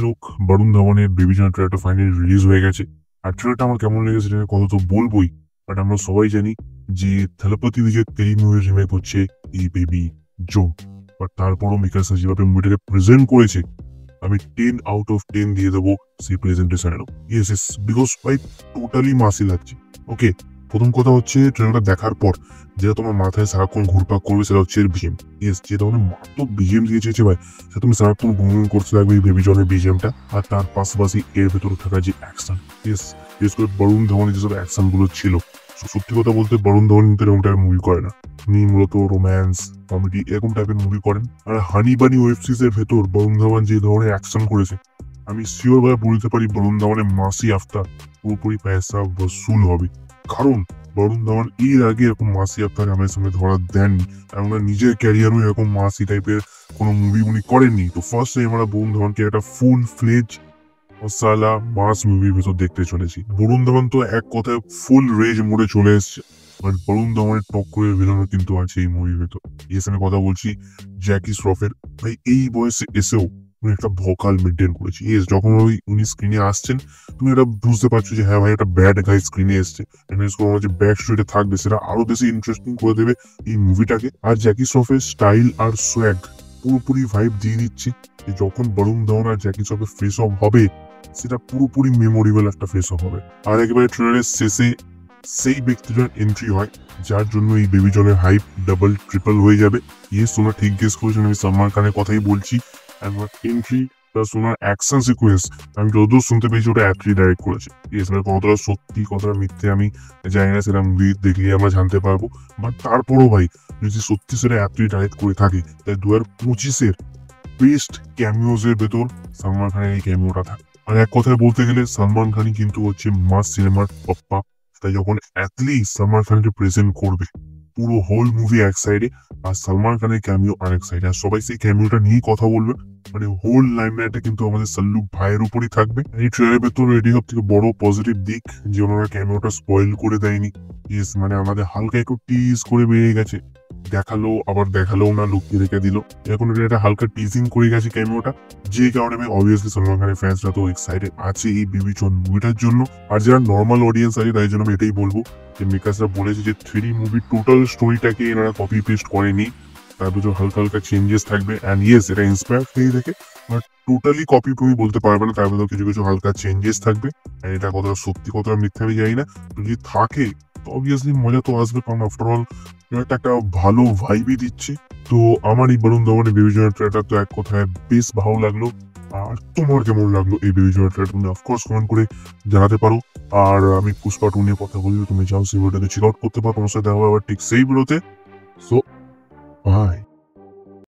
লোক বরুণ ধাওয়ানের বেবি জান ট্রেলারটা ফাইনালি রিলিজ হয়ে গেছে। আর ট্রেলারটা আমার কেমন লেগেছে সেটা কথা তো বলবোই, বাট আমরা সবাই জানি যে থলপতি বিজয় তেরি মুভির রিমেক হচ্ছে এই বেবি জোন। বাট তারপরও মিকাসা যেভাবে মুভিটাকে প্রেজেন্ট করেছে, আমি 10 আউট অফ 10 দিয়ে দেবো সেই প্রেজেন্টেশনেরও। ইয়েস ইয়েস, বিকজ ভাই টোটালি মাসি লাগছে। ওকে, প্রথম কথা হচ্ছে ট্রেলারটা দেখার পর যেটা তোমার মাথায় সারাক্ষণ ঘুরপাক করবে সেটা হচ্ছে বিজিএম। ইয়েস, যেটা মানে মারাত্মক বিজিএম দিয়েছে ভাই, সেটা তুমি সারাক্ষণ গুনগুন করতে থাকবে এই বেবি জনের বিজিএমটা। আর তার পাশাপাশি এর ভেতরে থাকা যে অ্যাকশন, ইয়েস, বিশেষ করে বরুণ ধাওয়ানের যেসব অ্যাকশন গুলো ছিল, সত্যি কথা বলতে বরুণ ধাওয়ান কিন্তু এরকম টাইপের মুভি করে না। উনি মূলত রোম্যান্স, কমেডি এরকম টাইপের মুভি করেন। আর হানি বানি ওয়েব সিরিজ এর ভেতর বরুণ ধাওয়ান যে ধরনের অ্যাকশন করেছে, আমি শিওর ভাবে বলতে পারি বরুণ ধাওয়ানের মাসি আফতার পুরোপুরি পয়সা বসুল হবে। কারণ বরুণ ধাওয়ান এর আগে এরকম মাসি আফতার আমার সামনে ধরা দেননি, আর ওনার নিজের ক্যারিয়ারও এরকম মাসি টাইপের কোনো মুভি উনি করেননি। তো ফার্স্ট টাইম আমরা বরুণ ধাওয়ানকে একটা ফুল ফ্লেজ মশালা মাস মুভির ভেতর দেখতে চলেছি। বরুণ ধাওয়ান তো এক কথায় ফুল রেজ মোডে চলে এসছে, বাট বরুণ ধাওয়ানের টক্করের ভিলেনও কিন্তু আছে এই মুভির ভেতর। ইয়েস, আমি কথা বলছি জ্যাকি শ্রফের। ভাই এই বয়সে এসেও উনি একটা ভোকাল মেনটেন করেছে। ইয়েস, যখন উনি স্ক্রিনে আসছেন তুমি এটা বুঝতে পারছো যে হ্যাঁ ভাই একটা ব্যাড গাই স্ক্রিনে এসছে। যে ব্যাক স্টোরিতে থাকবে সেটা আরো বেশি ইন্টারেস্টিং করে দেবে এই মুভিটাকে। আর জ্যাকি শ্রফের স্টাইল আর সোয়াগ পুরোপুরি ভাইব দিয়ে দিচ্ছে যে যখন বরুণ ধাওয়ান আর জ্যাকি শ্রফের ফেস অফ হবে সেটা পুরোপুরি মেমোরেবল একটা ফেস অফ হবে। আর একেবারে ট্রেলারের শেষে সেই ব্যক্তিটার এন্ট্রি হয় যার জন্য এই বেবি জনের হাইপ ডাবল ট্রিপল হয়ে যাবে। ইয়েস, তোমরা ঠিক গেস করেছেন, আমি সালমান খানের কথাই বলছি। এন্ট্রি প্লাস ওনার অ্যাকশন সিকোয়েন্স, আমি যতদূর শুনতে পেয়েছি ওটা অ্যাক্টরি ডাইরেক্ট করেছে। ইয়েস, কতটা সত্যি কতটা মিথ্যে আমি জানি না, সেটা মুভি দেখলে আমরা জানতে পারবো। বাট তারপরও ভাই যদি সত্যি সেটা অ্যাক্টরি ডাইরেক্ট করে থাকে, তাই 2025-এর বেস্ট ক্যামিওজ এর ভেতর সালমান খানের এই ক্যামিওটা থাকে। আর এক কথায় বলতে গেলে সালমান খানই কিন্তু হচ্ছে মাস সিনেমার পপ্পা। তাই যখন অ্যাটলিস্ট সালমান খানকে প্রেজেন্ট করবে, পুরো হোল মুভি এক সাইডে আর সালমান খানের ক্যামিও আরেক সাইডে, আর সবাই সেই ক্যামিওটা নিয়েই কথা বলবে, মানে হোল লাইমলাইটটা কিন্তু আমাদের সল্লু ভাইয়ের উপরই থাকবে। এই ট্রেলারের ভেতর এটি সব থেকে বড় পজিটিভ দিক যে ওনারা ক্যামিওটা স্পয়েল করে দেয়নি। ইয়েস, মানে আমাদের হালকা একটু টিজ করে বেরিয়ে গেছে, দেখালো আবার দেখালো না, লুকিয়ে রেখে দিল। এখন এটা হালকা টিজিং করে গেছে ক্যামিওটা, যে কারণে আমি অবভিয়াসলি সালমান খানের ফ্যান্সরা তো এক্সাইটেড আছে এই বেবি জন মুভিটার জন্য। আর যারা নর্মাল অডিয়েন্স আছে তাই জন্য আমি এটাই বলবো যে মেকার্সরা বলেছে যে 3D মুভির টোটাল স্টোরিটাকে এনারা কপি পেস্ট করেনি, তার ভিতর হালকা হালকা চেঞ্জেস থাকবে। অ্যান্ড ইয়েস, এটা ইন্সপায়ার থেকে দেখে বাট টোটালি কপি তুমি বলতে পারবে না, তার ভিতর কিছু কিছু হালকা চেঞ্জেস থাকবে। এটা কতটা সত্যি কতটা মিথ্যা আমি জানি না, যদি থাকে তো অবভিয়াসলি মজা তো আসবে, কারণ আফটারঅল একটা ভালো ভাইবই দিচ্ছে। তো আমার এই বরুণ ধাওয়ানের বেবি জনের ট্রেলারটা তো এক কথায় বেশ ভালো লাগলো। আর তোমার কেমন লাগলো এই বেবি জনের ট্রেলার, তুমি অফকোর্স কমেন্ট করে জানাতে পারো। আর আমি পুষ্পা 2 নিয়ে কথা বললে তুমি চাও সেই ভিডিওটাকে চেক আউট করতে পারো, তোমার সাথে দেখা হবে আবার ঠিক সেই ভিডিওতে। সো